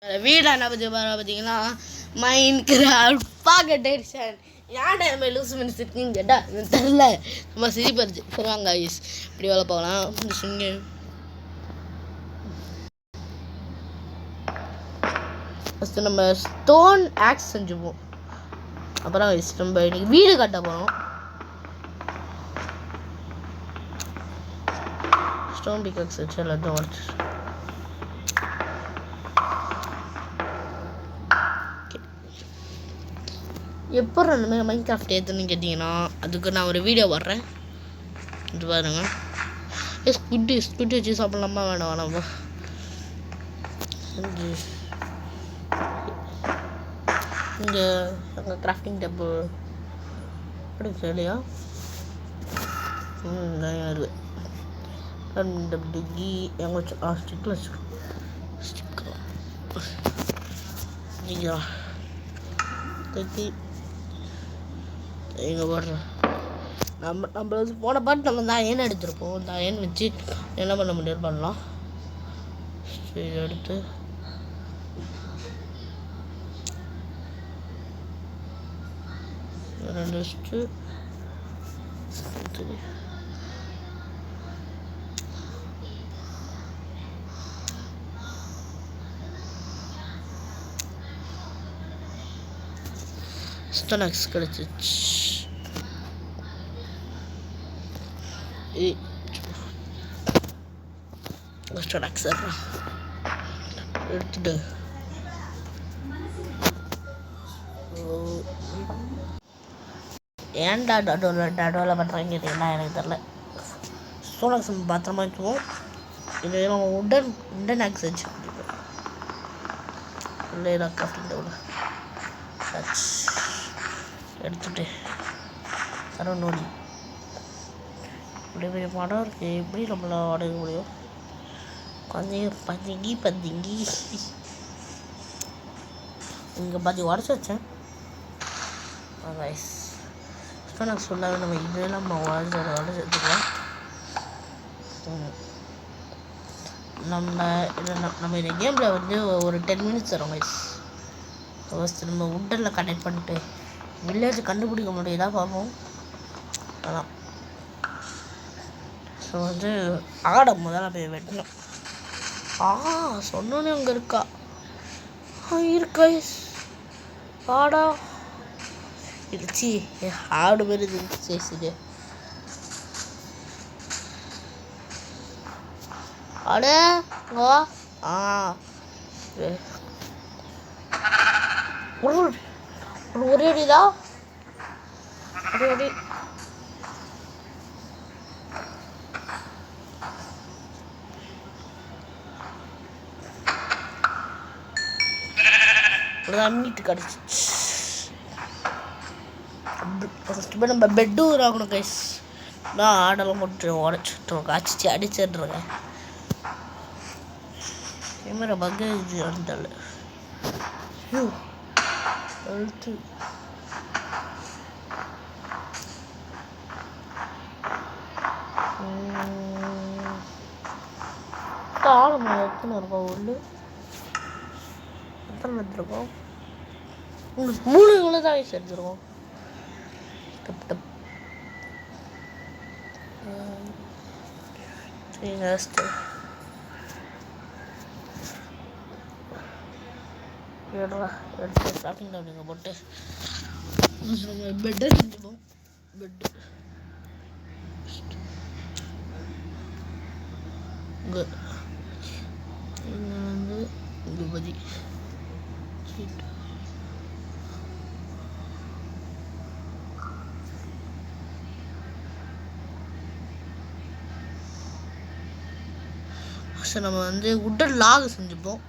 வீடு என்ன பற்றி பார்த்தீங்கன்னா மைண்ட் கிராஃப்ட் பாக்கெட் எடிஷன். ஏன்டா நம்ம லூஸ் மினிஸ் இருக்குன்னு கேட்டால் எனக்கு தெரில, நம்ம சிரிப்பறிச்சு சொல்லுவாங்க. ஐஸ் இப்படி வேலை பார்க்கலாம். சிங்க ஃபஸ்ட்டு நம்ம ஸ்டோன் ஆக்ஸ் செஞ்சுப்போம். அப்புறம் நம்ம இன்னைக்கு வீடு கட்ட போகிறோம். ஸ்டோன் பிகாக்ஸ் வச்சு எல்லாத்தையும் உடச்சு எப்போ ரெண்டுமே மைண்ட் கிராஃப்ட் ஏற்றுன்னு கேட்டிங்கன்னா அதுக்கு நான் ஒரு வீடியோ வர்றேன். இது பாருங்க. ஸ்குட்டு வச்சு சாப்பிட்லாமா வேணாமா? இங்கே எங்கள் கிராஃப்டிங் டேபிள் அப்படி சரியா இது கி எங்கே வச்சு ஸ்டிக்கில் வச்சுக்கோ. தூக்கி எங்கே போடுறோம். நம்ம வந்து போன பாட்டு நம்ம தான் ஏன் எடுத்துருப்போம். தான் ஏன் வச்சு என்ன பண்ண முடியாது பண்ணலாம். சரி எடுத்து ரெண்டு வச்சுட்டு ஸ்டோனாக்ஸ் கிடச்சிச்சு. ஸ்டோனாக்ஸ் எடுத்துட்டு ஏன்டா டடோவில் பண்ணுறாங்க கேட்டிங்கன்னா எனக்கு தெரில. ஸ்டோனாக்ஸ் பத்திரமா வச்சுக்குவோம். இது நம்ம உடன் ஆக்ஸ் வச்சு இல்லை கிராஃப்டிங் டேபிள் எடுத்துட்டு தரம் நோடி இப்படி பெரிய படம் இருக்குது. எப்படி நம்மளை அடங்க முடியும்? கொஞ்சம் பந்திங்கி இங்கே பாதி உடச்சி வச்சேன். ரைஸ் ஸ்டோனாக்ஸ் ஃபுல்லாகவே நம்ம இதெல்லாம் உடச்சி எடுத்துக்கலாம். நம்ம இந்த கேமில் வந்து ஒரு 10 மினிட்ஸ் வரும் கைஸ். ஃபஸ்ட்டு நம்ம உட்டனில் கனெக்ட் பண்ணிட்டு வில்லேஜ் கண்டுபிடிக்க முடியுதா பார்ப்போம். அதான் ஸோ வந்து ஆடை முதல்ல போய் வெட்டணும். சொன்னோன்னே அங்கே இருக்கா இருக்கா ஆடா இருச்சு. ஆடு மாரி இருந்துச்சு. சரி ஆடு ஒரே அடிதா ஒரே அடி. மீட்டு கிடச்சிச்சு. ஃபஸ்ட்டு நம்ம பெட்டும் ஆகணும் கைஸ். நான் ஆடெல்லாம் போட்டு உடச்சிட்ருக்கேன், காய்ச்சி அடிச்சிட்ருக்கேன். கேமரா பக்கு இது வந்தால அழுத்து ஆழமா எத்தனை இருக்கோம்? ஒன்று எத்தனை எடுத்துருக்கோம்? உங்களுக்கு 3 இவ்வளோ தான் வயசு எடுத்துருக்கோம். நெக்ஸ்ட்டு எடுத்து ஸ்டார்டிங் அப்படிங்க போட்டு பெட்டை செஞ்சுப்போம். பெட்டு இங்கே வந்து இங்கே பதி சீட்டு நம்ம வந்து உட்டன் லாக் செஞ்சுப்போம்.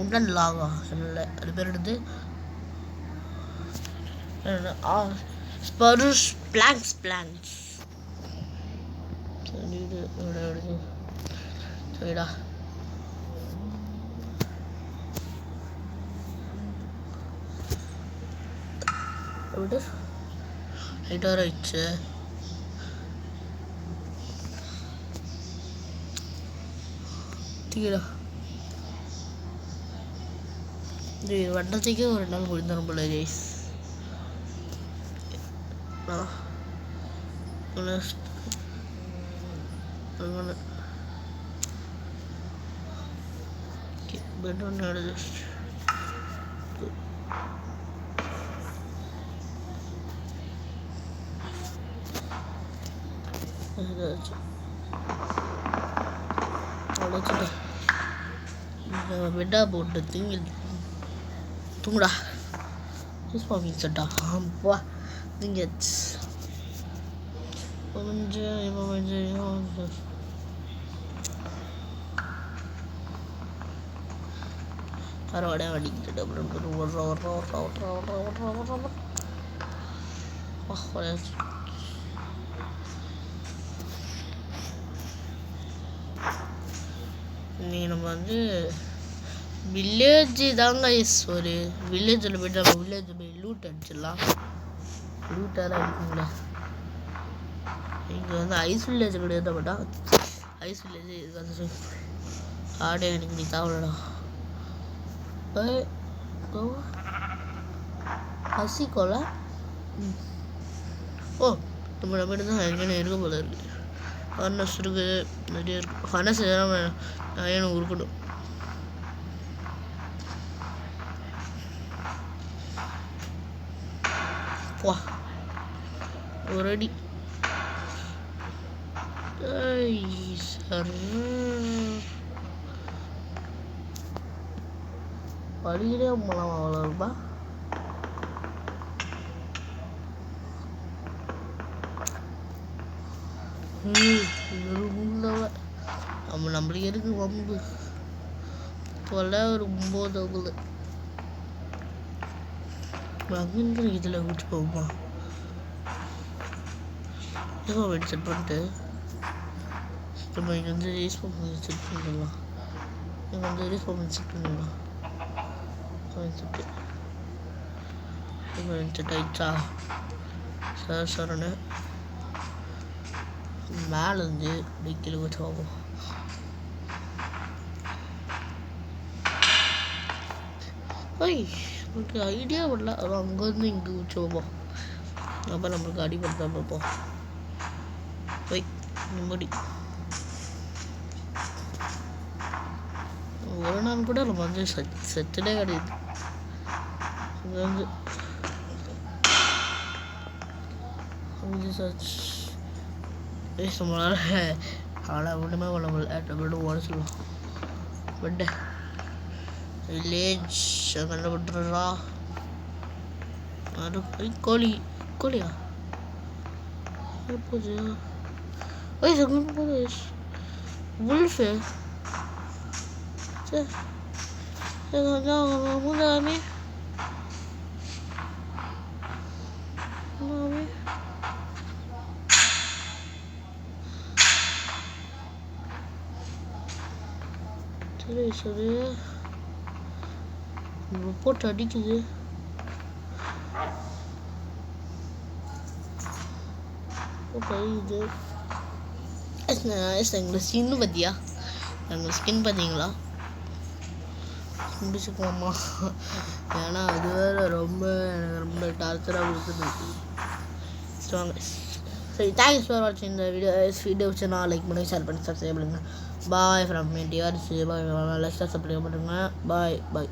உட்டன் லாகா இல்லை அது பேர் எடுத்து ஸ்பருஸ் பிளாங்க்ஸ் சரிடா. விடு ரைட்டாக ஆயிடுச்சு. தீடா இது வட்டத்துக்கே ஒரு நாள் முடிந்துடும் போல கைஸ். பெட் ஒன்று எடுத்து பெட்டா போட்டு தூங்குடா. சட்டா அப்பா திங்கச் அரைவாடை அடிக்கிட்டு இன்னைக்கு நம்ம வந்து வில்லேஜ் தாங்க. ஒரு வில்லேஜில் போய்ட்டு நம்ம வில்லேஜில் போய் லூட் அடிச்சிடலாம். லூட்டாக அடிக்குங்களா? இங்கே வந்து ஐஸ் வில்லேஜ் கிடையாது. பட்டா ஐஸ் வில்லேஜ் இது ஆடே எனக்கு நீ தாவலடா. பசிக்கோல. ஓ நம்ம நம்ம தான் எங்கே இருக்க போல இருக்கு. ஃபர்னஸ் இருக்குது, நிறைய இருக்குது. ஃபர்னஸ் எனக்கு இருக்கணும். வா ஒரு அடி படிக்கிட்டே போகலாம். அவ்வளோப்பா நம்மளுக்கு இருக்கு வம்பு போல. ஒரு 9 அங்கே இதில் விட்டு போகுமா? வெயிட் செட் பண்ணிட்டு நம்ம இங்கே வந்து ரீஸ் பர்ஃபார்மன்ஸ் செட் பண்ணிடலாம். இங்கே வந்து ரீஸ் பர்ஃபார்மன்ஸ் செட் பண்ணிடலாம். செட் ஆயிடுச்சா? சரன்னு மேலே இருந்து டிக்கில் வச்சு ஆகும். நமக்கு ஐடியா வரல. அங்கேருந்து இங்கே வச்சு வைப்போம். அப்போ நம்மளுக்கு அடிபடுத்தா பார்ப்போம். நிம்மதி ஒரு நாள் கூட நம்ம வந்து செத்துலே கிடையாது. இங்கே வந்து நம்மளால அவளை ஒன்றுமே பண்ண முடியல. ஓட சொல்லலாம். பட் வில்லேஜ் கண்டுபிட்டுறா. அது கோழி கோழியா போகுது. போகுது உல்ஃபு மூதாமே சரி போட்டு அடிக்குது. இது எங்களை ஸ்கின் பார்த்தியா? எங்கள் ஸ்கின் பார்த்தீங்களா? முடிச்சுக்கலாமா? ஏன்னா அது வேறு ரொம்ப எனக்கு ரொம்ப டார்ச்சராக கொடுத்துருக்கு. சரி, தேங்க்ஸ் ஃபார் வாட்சிங் இந்த வீடியோ வச்சுன்னா லைக் பண்ணி ஷேர் பண்ணி சப்ஸ்கிரைப் பண்ணுங்க. Bye from TRC. பாய். லெஸ்ட்டாக சப்ஸ்கிரைப் பண்ணுங்க. பாய் பாய்.